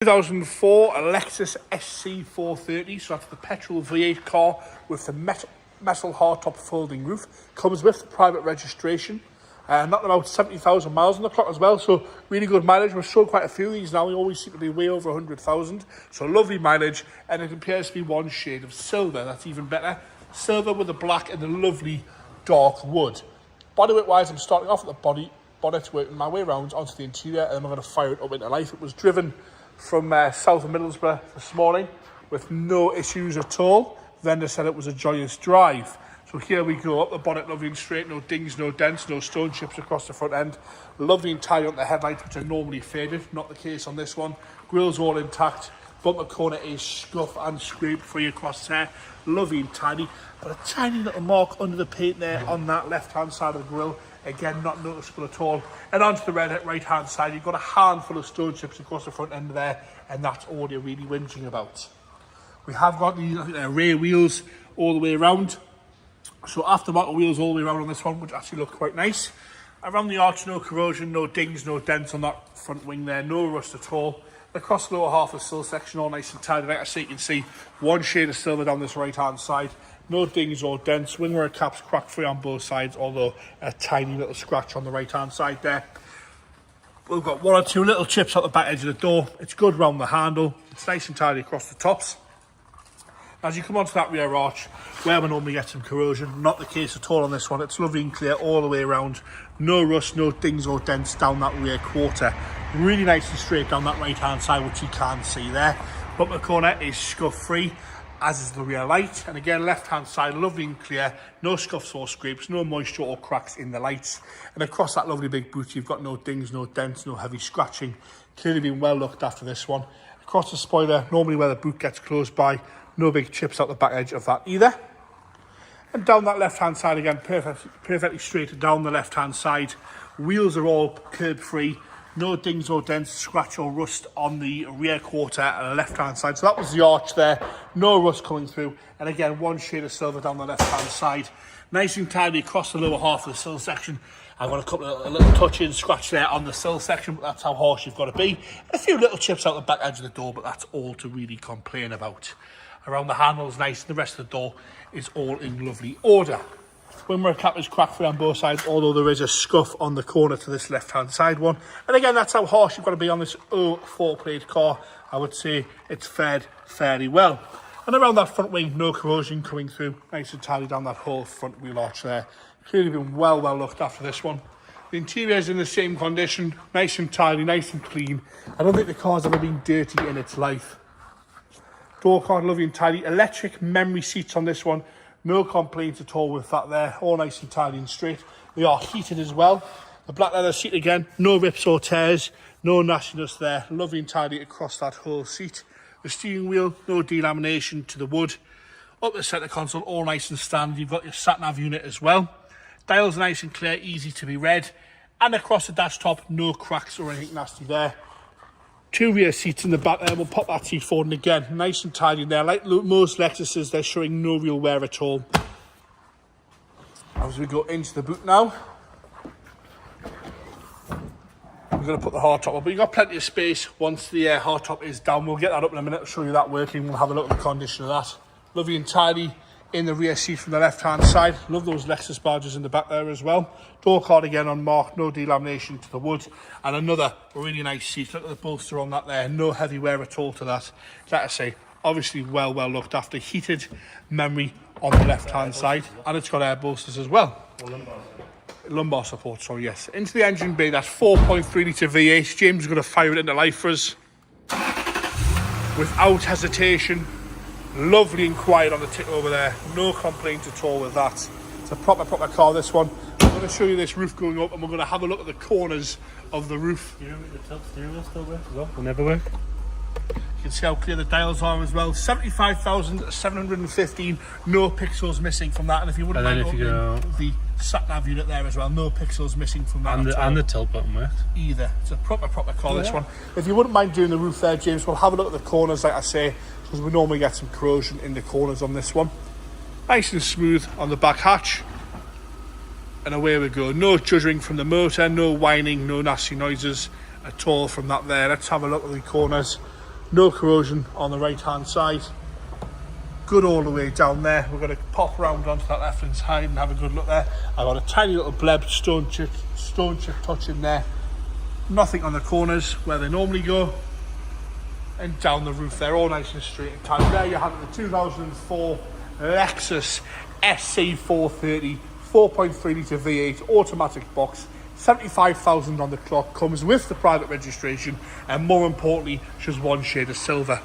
2004 Lexus SC430, so that's the petrol V8 car with the metal hardtop folding roof. Comes with the private registration, not about 70,000 miles on the clock as well, so really good mileage. We've sold quite a few of these now, we always seem to be way over 100,000, so lovely mileage, and it appears to be one shade of silver. That's even better, silver with the black and the lovely dark wood. Bodyweight wise, I'm starting off at the bonnet, working my way around onto the interior, and I'm going to fire it up into life. It was driven from south of Middlesbrough this morning with no issues at all. Vendor said it was a joyous drive. So here we go, up the bonnet, lovely and straight, no dings, no dents, no stone chips across the front end. Lovely and tidy on the headlights, which are normally faded, not the case on this one. Grill's all intact, bumper corner is scuff and scrape free across there. Lovely and tidy, but a tiny little mark under the paint there on that left hand side of the grille. Again, not noticeable at all. And onto the right hand side, you've got a handful of stone chips across the front end there, and that's all you're really whinging about. We have got the rear wheels all the way around. So aftermarket wheels all the way around on this one, which actually look quite nice. Around the arch, no corrosion, no dings, no dents on that front wing there, no rust at all. Across the lower half of the sill section, all nice and tidy. Like I say, you can see one shade of silver down this right hand side. No dings or dents. Wing mirror caps crack free on both sides, although a tiny little scratch on the right hand side there. We've got one or two little chips at the back edge of the door. It's good round the handle. It's nice and tidy across the tops. As you come onto that rear arch, where we normally get some corrosion, not the case at all on this one. It's lovely and clear all the way around. No rust, no dings or dents down that rear quarter. Really nice and straight down that right hand side, which you can see there. Bumper corner is scuff free, as is the rear light. And again, left hand side, lovely and clear, no scuffs or scrapes, no moisture or cracks in the lights. And across that lovely big boot, you've got no dings, no dents, no heavy scratching. Clearly been well looked after this one. Across the spoiler, normally where the boot gets closed by, no big chips out the back edge of that either. And down that left hand side again, perfectly straight down the left hand side. Wheels are all curb free. No dings or dents, scratch or rust on the rear quarter and the left hand side. So that was the arch there, no rust coming through. And again, one shade of silver down the left hand side. Nice and tidy across the lower half of the sill section. I've got a couple of little touch-in scratch there on the sill section, but that's how harsh you've got to be. A few little chips out the back edge of the door, but that's all to really complain about. Around the handle's nice, the rest of the door is all in lovely order. Wing mirror cap is crack free on both sides, although there is a scuff on the corner to this left hand side one. And again, that's how harsh you've got to be on this 04 plate car. I would say it's fared fairly well. And around that front wing, no corrosion coming through. Nice and tidy down that whole front wheel arch there. Clearly been well looked after this one. The interior is in the same condition, nice and tidy, nice and clean. I don't think the car's ever been dirty in its life. Door card, lovely and tidy. Electric memory seats on this one. No complaints at all with that there. All nice and tidy and straight. They are heated as well. The black leather seat again. No rips or tears. No nastiness there. Lovely and tidy across that whole seat. The steering wheel, no delamination to the wood. Up the centre console, all nice and standard. You've got your sat-nav unit as well. Dials nice and clear, easy to be read. And across the dash top, no cracks or anything nasty there. Two rear seats in the back there. We'll pop that seat forward, and again, nice and tidy in there. Like most Lexuses, they're showing no real wear at all. As we go into the boot now, we're going to put the hardtop up, but you've got plenty of space once the hardtop is down. We'll get that up in a minute, I'll show you that working. We'll have a look at the condition of that. Lovely and tidy in the rear seat from the left hand side. Love those Lexus badges in the back there as well. Door card again unmarked, no delamination to the wood. And another really nice seat. Look at the bolster on that there, no heavy wear at all to that. Like I say, obviously well looked after. Heated memory on the left hand side, and it's got air bolsters as well. Lumbar support, sorry, yes. Into the engine bay, that's 4.3 litre V8. James is going to fire it into life for us without hesitation. Lovely and quiet on the tick over there. No complaints at all with that. It's a proper car, this one. I'm going to show you this roof going up, and we're going to have a look at the corners of the roof. You know, the tilt steering wheel still works as well. Will never work. You can see how clear the dials are as well. 75,715. No pixels missing from that. And if you wouldn't mind opening the sat-nav unit there as well, no pixels missing from that. And the tilt button works. Either. It's a proper car, this one. If you wouldn't mind doing the roof there, James, we'll have a look at the corners, like I say, because we normally get some corrosion in the corners on this one. Nice and smooth on the back hatch. And away we go. No juddering from the motor, no whining, no nasty noises at all from that there. Let's have a look at the corners. No corrosion on the right hand side. Good all the way down there. We're going to pop around onto that left hand side and have a good look there. I've got a tiny little bleb stone chip touch in there. Nothing on the corners where they normally go. And down the roof there, all nice and straight and tight. There you have it, the 2004 Lexus SC430 4.3 litre V8 automatic box. 75,000 on the clock, comes with the private registration, and more importantly, just one shade of silver.